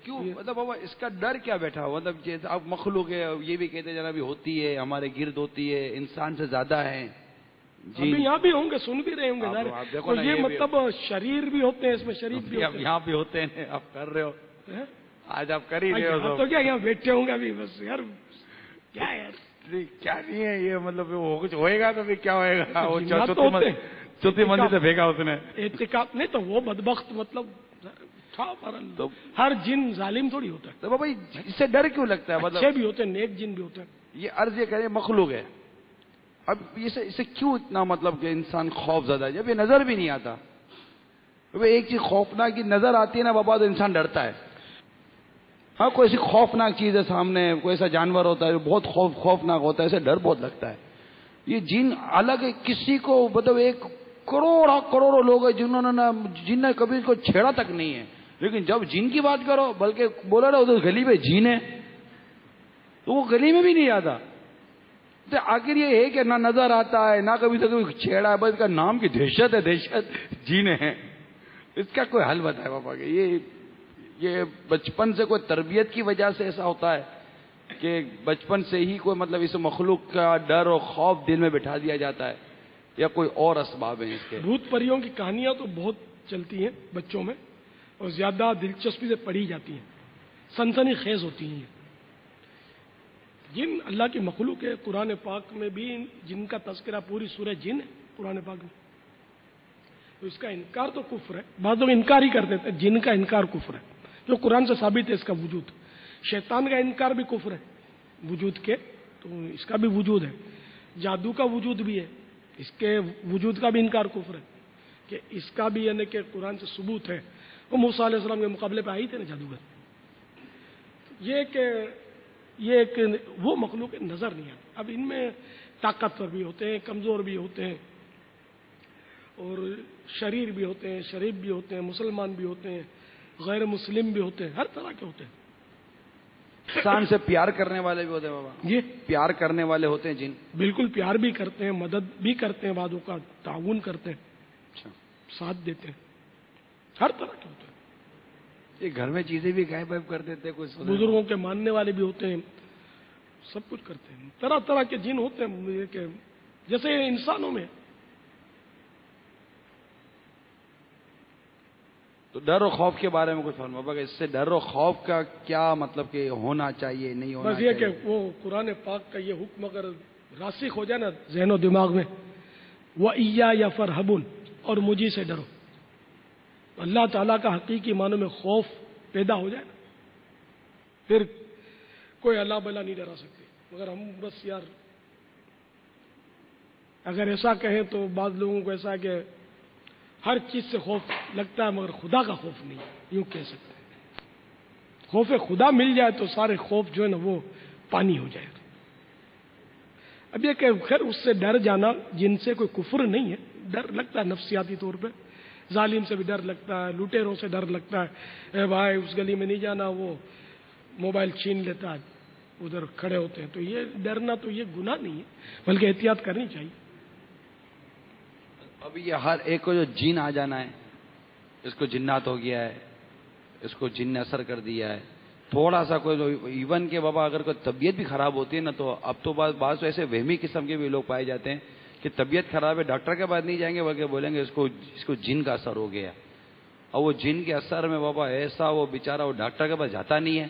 کیوں مطلب بابا اس کا ڈر کیا بیٹھا ہوا؟ مطلب آپ مخلوق ہے، یہ بھی کہتے ہیں جناب ہوتی ہے، ہمارے گرد ہوتی ہے، انسان سے زیادہ ہے ابھی یہاں بھی ہوں گے، سن بھی رہے ہوں گے، دیکھو نا، یہ مطلب شریر بھی ہوتے ہیں اس میں، شریف بھی ہوتے ہیں، یہاں بھی ہوتے ہیں، آپ کر رہے ہو، آج آپ کر ہی رہے ہو تو کیا یہاں بیٹھے ہوں گے ابھی، بس یار کیا ہے یار، کیا نہیں ہے یہ، مطلب وہ کچھ ہوئے گا تو پھر کیا ہوئے گا؟ وہ چوتھی اعتکاف منزل سے پھینکا اس نے، اعتکاف نہیں تو وہ بدبخت مطلب تو ہر جن ظالم تھوڑی ہوتا ہے، تو بابا اس سے ڈر کیوں لگتا ہے؟ مطلب اچھے بھی ہوتے ہیں، نیک جن بھی ہوتے ہیں. یہ عرض یہ کرے مخلوق ہے، اب اسے کیوں اتنا مطلب کہ انسان خوف زدہ ہے جب یہ نظر بھی نہیں آتا؟ ایک چیز خوفناک کی نظر آتی ہے نا بابا تو انسان ڈرتا ہے. ہاں کوئی ایسی خوفناک چیز ہے سامنے، کوئی ایسا جانور ہوتا ہے جو بہت خوفناک ہوتا ہے، اسے ڈر بہت لگتا ہے. یہ جن الگ ہے، کسی کو مطلب ایک کروڑوں لوگ ہیں جن نے کبھی اس کو چھیڑا تک نہیں ہے، لیکن جب جن کی بات کرو بلکہ بولا نا ادھر گلی میں جن ہے تو وہ گلی میں بھی نہیں آتا. تو آخر یہ ہے کہ نہ نظر آتا ہے نہ کبھی چھیڑا ہے، بس اس کا نام کی دہشت ہے، دہشت جن ہے. اس کا کوئی حل بتائے بابا کہ یہ بچپن سے کوئی تربیت کی وجہ سے ایسا ہوتا ہے کہ بچپن سے ہی کوئی مطلب اس مخلوق کا ڈر اور خوف دل میں بٹھا دیا جاتا ہے، یا کوئی اور اسباب ہیں اس کے؟ بھوت پریوں کی کہانیاں تو بہت چلتی ہیں بچوں میں اور زیادہ دلچسپی سے پڑھی جاتی ہیں، سنسنی خیز ہوتی ہیں. جن اللہ کی مخلوق ہے، قرآن پاک میں بھی جن کا تذکرہ پوری سورہ جن ہے قرآن پاک میں. تو اس کا انکار تو کفر ہے، بعض لوگ انکار ہی کرتے تھے، جن کا انکار کفر ہے جو قرآن سے ثابت ہے اس کا وجود. شیطان کا انکار بھی کفر ہے وجود کے، تو اس کا بھی وجود ہے. جادو کا وجود بھی ہے، اس کے وجود کا بھی انکار کفر ہے کہ اس کا بھی یعنی کہ قرآن سے ثبوت ہے. وہ موسیٰ علیہ السلام کے مقابلے پہ آئی تھے نا جادوگر. یہ ایک وہ مخلوق نظر نہیں آتی. اب ان میں طاقتور بھی ہوتے ہیں، کمزور بھی ہوتے ہیں، اور شریر بھی ہوتے ہیں، شریف بھی ہوتے ہیں، مسلمان بھی ہوتے ہیں، غیر مسلم بھی ہوتے ہیں، ہر طرح کے ہوتے ہیں. انسان سے پیار کرنے والے بھی ہوتے ہیں بابا، یہ پیار کرنے والے ہوتے ہیں جن، بالکل پیار بھی کرتے ہیں، مدد بھی کرتے ہیں، بعضوں کا تعاون کرتے ہیں، اچھا ساتھ دیتے ہیں، ہر طرح کے ہوتے ہیں. یہ گھر میں چیزیں بھی غائب کر دیتے ہیں، کچھ بزرگوں کے ماننے والے بھی ہوتے ہیں، سب کچھ کرتے ہیں. طرح طرح کے جن ہوتے ہیں کہ جیسے انسانوں میں. تو ڈر و خوف کے بارے میں کچھ فرما بابا، اس سے ڈر و خوف کا کیا مطلب کہ ہونا چاہیے نہیں ہونا بس یہ چاہیے؟ کہ وہ قرآن پاک کا یہ حکم اگر راسخ ہو جائے نا ذہن و دماغ میں، وَإِيَّايَ فَارْهَبُونَ، اور مجھے سے ڈرو، اللہ تعالیٰ کا حقیقی معنوں میں خوف پیدا ہو جائے نا، پھر کوئی اللہ بلا نہیں ڈرا سکتے. مگر ہم بس یار اگر ایسا کہیں تو بعض لوگوں کو ایسا کہ ہر چیز سے خوف لگتا ہے مگر خدا کا خوف نہیں، یوں کہہ سکتے ہیں. خوف خدا مل جائے تو سارے خوف جو ہے نا وہ پانی ہو جائے. اب یہ کہ خیر اس سے ڈر جانا جن سے کوئی کفر نہیں ہے، ڈر لگتا ہے نفسیاتی طور پہ، ظالم سے بھی ڈر لگتا ہے، لوٹیروں سے ڈر لگتا ہے، اے بھائی اس گلی میں نہیں جانا، وہ موبائل چھین لیتا ہے، ادھر کھڑے ہوتے ہیں. تو یہ ڈرنا تو یہ گناہ نہیں ہے بلکہ احتیاط کرنی چاہیے. ابھی یہ ہر ایک کو جو جن آ جانا ہے، اس کو جنات ہو گیا ہے، اس کو جن نے اثر کر دیا ہے، تھوڑا سا کوئی ایون کے بابا اگر کوئی طبیعت بھی خراب ہوتی ہے نا تو اب تو بعض ایسے وہمی قسم کے بھی لوگ پائے جاتے ہیں کہ طبیعت خراب ہے، ڈاکٹر کے پاس نہیں جائیں گے بلکہ بولیں گے اس کو جن کا اثر ہو گیا. اور وہ جن کے اثر میں بابا ایسا وہ بیچارہ وہ ڈاکٹر کے پاس جاتا نہیں ہے،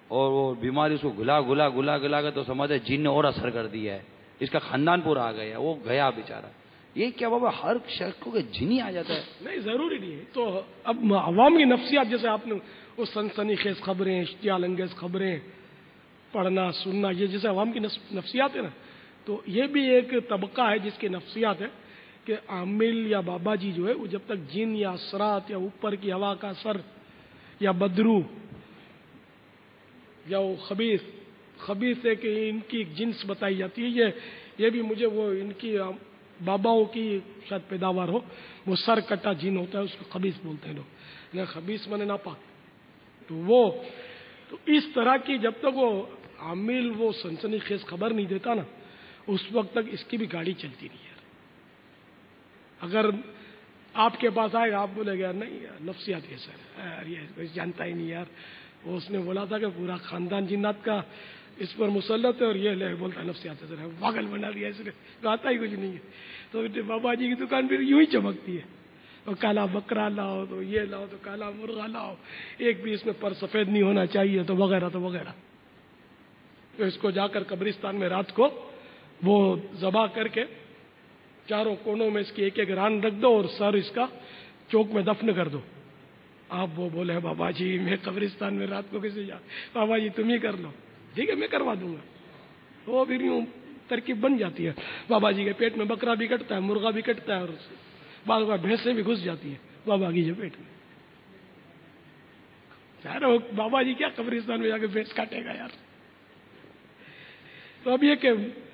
اور وہ بیماری اس کو گلا کر تو سمجھے جن نے اور اثر کر دیا ہے، اس کا خاندان پورا آ گیا، وہ گیا بیچارہ. یہ کیا بابا ہر شخص کو جن ہی آ جاتا ہے؟ نہیں ضروری نہیں ہے. تو اب عوام کی نفسیات جیسے آپ نے وہ سنسنی خیز خبریں، اشتعال انگیز خبریں پڑھنا سننا، یہ جیسے عوام کی نفسیات ہے نا، تو یہ بھی ایک طبقہ ہے جس کی نفسیات ہے کہ عامل یا بابا جی جو ہے وہ جب تک جن یا اثرات یا اوپر کی ہوا کا اثر یا بدرو یا وہ خبیث ہے کہ ان کی ایک جنس بتائی جاتی ہے، یہ بھی مجھے وہ ان کی باباؤں کی شاید پیداوار ہو، وہ سر کٹا جن ہوتا ہے اس کو خبیث بولتے ہیں لوگ، خبیث مانے ناپاک. تو اس طرح کی جب تک وہ عامل وہ سنسنی خیز خبر نہیں دیتا نا اس وقت تک اس کی بھی گاڑی چلتی نہیں ہے. اگر آپ کے پاس آئے گا، آپ بولے گا یار نہیں یار نفسیات ہے سر، یار یہ کوئی جانتا ہی نہیں یار، وہ اس نے بولا تھا کہ پورا خاندان جنات کا اس پر مسلط ہے اور یہ لے بولتا ہے نفسیات ہے سر، پاگل بنا دیا اس نے، آتا ہی کچھ نہیں ہے۔ تو بابا جی کی دکان پھر یوں ہی چمکتی ہے، اور کالا بکرا لاؤ تو یہ لاؤ تو کالا مرغا لاؤ، ایک بھی اس میں پر سفید نہیں ہونا چاہیے تو وغیرہ تو وغیرہ۔ تو اس کو جا کر قبرستان میں رات کو وہ ذبح کر کے چاروں کونوں میں اس کی ایک ایک ران رکھ دو اور سر اس کا چوک میں دفن کر دو۔ آپ وہ بولے بابا جی میں قبرستان میں رات کو کیسے جا، بابا جی تم ہی کر لو، ٹھیک ہے میں کروا دوں گا۔ وہ پھر یوں ترکیب بن جاتی ہے، بابا جی کے پیٹ میں بکرا بھی کٹتا ہے، مرغا بھی کٹتا ہے، اور بعض بار بھینسیں بھی گھس جاتی ہیں بابا جی کے پیٹ میں۔ یار وہ بابا جی کیا قبرستان میں جا کے بھینس کاٹے گا یار۔ تو اب یہ کہ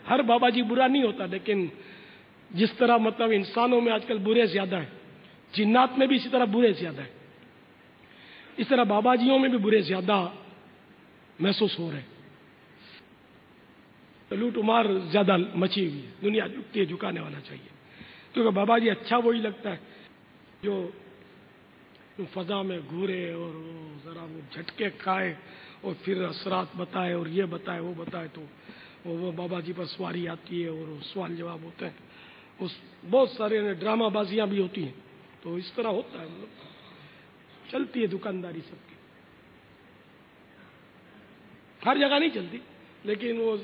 ہر بابا جی برا نہیں ہوتا، لیکن جس طرح مطلب انسانوں میں آج کل برے زیادہ ہیں، جنات میں بھی اسی طرح برے زیادہ ہیں، اس طرح بابا جیوں میں بھی برے زیادہ محسوس ہو رہے ہیں۔ لوٹ مار زیادہ مچی ہوئی ہے، دنیا جھکتی ہے، جھکانے والا چاہیے، کیونکہ بابا جی اچھا وہی لگتا ہے جو فضا میں گھورے اور وہ ذرا وہ جھٹکے کھائے اور پھر اثرات بتائے اور یہ بتائے وہ بتائے، تو وہ بابا جی پر سواری آتی ہے اور وہ سوال جواب ہوتے ہیں، اس بہت سارے ڈرامہ بازیاں بھی ہوتی ہیں، تو اس طرح ہوتا ہے، چلتی ہے دکانداری سب کی، ہر جگہ نہیں چلتی، لیکن وہ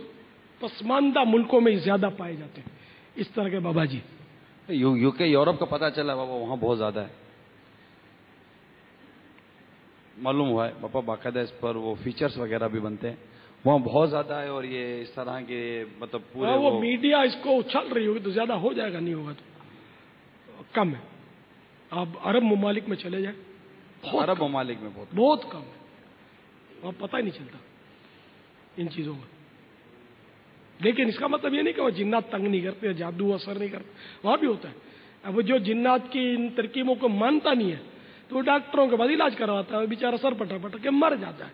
پسماندہ ملکوں میں زیادہ پائے جاتے ہیں اس طرح کے بابا جی۔ یو کے یورپ کا پتہ چلا بابا وہاں بہت زیادہ ہے، معلوم ہوا ہے بابا، باقاعدہ اس پر وہ فیچرز وغیرہ بھی بنتے ہیں، وہاں بہت زیادہ ہے، اور یہ اس طرح کے مطلب پورے وہ میڈیا اس کو اچھال رہی ہوگی تو زیادہ ہو جائے گا، نہیں ہوگا تو کم ہے۔ آپ عرب ممالک میں چلے جائیں، عرب ممالک میں بہت کم ہے، وہاں پتہ ہی نہیں چلتا ان چیزوں کا۔ لیکن اس کا مطلب یہ نہیں کہ وہ جنات تنگ نہیں کرتے، جادو اثر نہیں کرتے، وہاں بھی ہوتا ہے۔ اب جو جنات کی ان ترکیبوں کو مانتا نہیں ہے تو وہ ڈاکٹروں کے بعد علاج کرواتا ہے، بیچارہ سر پٹا پٹا کے مر جاتا ہے،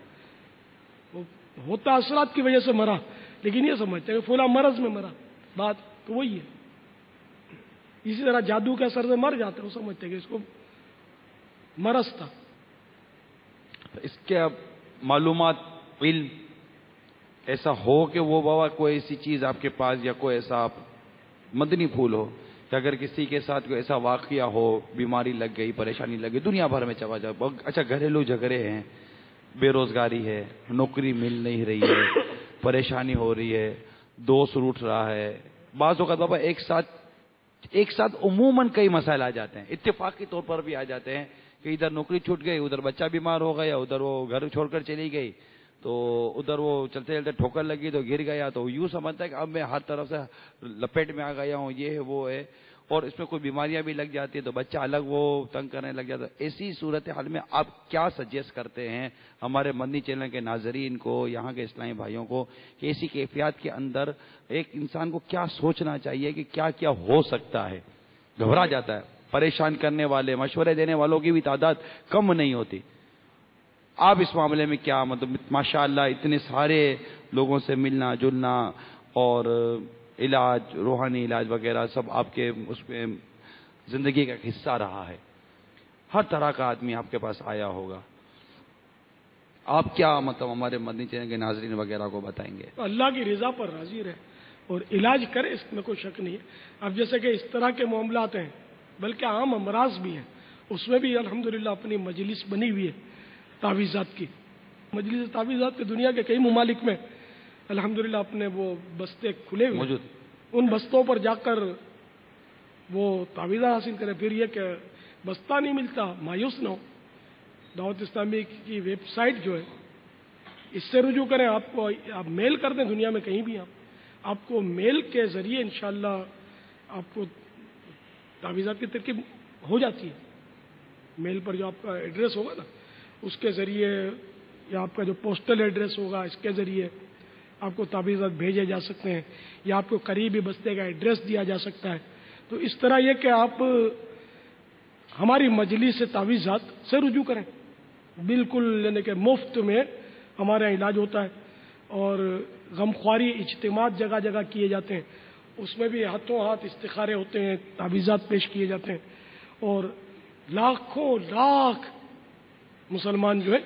وہ ہوتا اثرات کی وجہ سے مرا، لیکن یہ سمجھتے ہیں کہ فلاں مرض میں مرا، بات تو وہی ہے۔ اسی طرح جادو کے اثر سے مر جاتے ہیں، وہ سمجھتے ہیں کہ اس کو مرض تھا۔ اس کے اب معلومات علم ایسا ہو کہ وہ بابا کوئی ایسی چیز آپ کے پاس یا کوئی ایسا آپ مدنی پھول ہو کہ اگر کسی کے ساتھ کوئی ایسا واقعہ ہو، بیماری لگ گئی، پریشانی لگ گئی، دنیا بھر میں چلا جائے، اچھا گھریلو جھگڑے ہیں، بے روزگاری ہے، نوکری مل نہیں رہی ہے، پریشانی ہو رہی ہے، دوست روٹ رہا ہے، بعض اوقات بابا ایک ساتھ عموماً کئی مسائل آ جاتے ہیں، اتفاقی طور پر بھی آ جاتے ہیں کہ ادھر نوکری چھوٹ گئی، ادھر بچہ بیمار ہو گیا، ادھر وہ گھر چھوڑ کر چلی گئی، تو ادھر وہ چلتے چلتے ٹھوکر لگی تو گر گیا، تو یوں سمجھتا ہے کہ اب میں ہر طرف سے لپیٹ میں آ گیا ہوں، یہ ہے وہ ہے، اور اس میں کوئی بیماریاں بھی لگ جاتی ہے تو بچہ الگ وہ تنگ کرنے لگ جاتا ہے۔ ایسی صورتحال میں آپ کیا سجیسٹ کرتے ہیں ہمارے مدنی چینل کے ناظرین کو، یہاں کے اسلامی بھائیوں کو، کہ ایسی کیفیات کے اندر ایک انسان کو کیا سوچنا چاہیے کہ کیا کیا ہو سکتا ہے؟ گھبرا جاتا ہے، پریشان کرنے والے مشورے دینے والوں کی بھی تعداد کم نہیں ہوتی۔ آپ اس معاملے میں کیا مطلب ماشاءاللہ اتنے سارے لوگوں سے ملنا جلنا اور علاج، روحانی علاج وغیرہ سب آپ کے اس میں زندگی کا حصہ رہا ہے، ہر طرح کا آدمی آپ کے پاس آیا ہوگا، آپ کیا مطلب ہمارے مدنی چینل کے ناظرین وغیرہ کو بتائیں گے؟ اللہ کی رضا پر راضی رہے اور علاج کرے، اس میں کوئی شک نہیں ہے۔ اب جیسے کہ اس طرح کے معاملات ہیں، بلکہ عام امراض بھی ہیں، اس میں بھی الحمدللہ اپنی مجلس بنی ہوئی ہے تعویذات کی، مجلس تعویذات کے دنیا کے کئی ممالک میں الحمدللہ اپنے وہ بستے کھلے ہوئے موجود، ان بستوں پر جا کر وہ تعویذات حاصل کریں۔ پھر یہ کہ بستہ نہیں ملتا مایوس نہ ہو، دعوت اسلامی کی ویب سائٹ جو ہے اس سے رجوع کریں، آپ میل کر دیں دنیا میں کہیں بھی، آپ کو میل کے ذریعے انشاءاللہ آپ کو تعویذات کی ترکیب ہو جاتی ہے۔ میل پر جو آپ کا ایڈریس ہوگا نا، اس کے ذریعے یا آپ کا جو پوسٹل ایڈریس ہوگا اس کے ذریعے آپ کو تعویذات بھیجے جا سکتے ہیں، یا آپ کو قریبی بستے کا ایڈریس دیا جا سکتا ہے۔ تو اس طرح یہ کہ آپ ہماری مجلس سے تعویذات سے رجوع کریں، بالکل یعنی کہ مفت میں ہمارے یہاں علاج ہوتا ہے، اور غمخواری اجتماعات جگہ جگہ کیے جاتے ہیں، اس میں بھی ہاتھوں ہاتھ استخارے ہوتے ہیں، تعویذات پیش کیے جاتے ہیں، اور لاکھوں لاکھ مسلمان جو ہے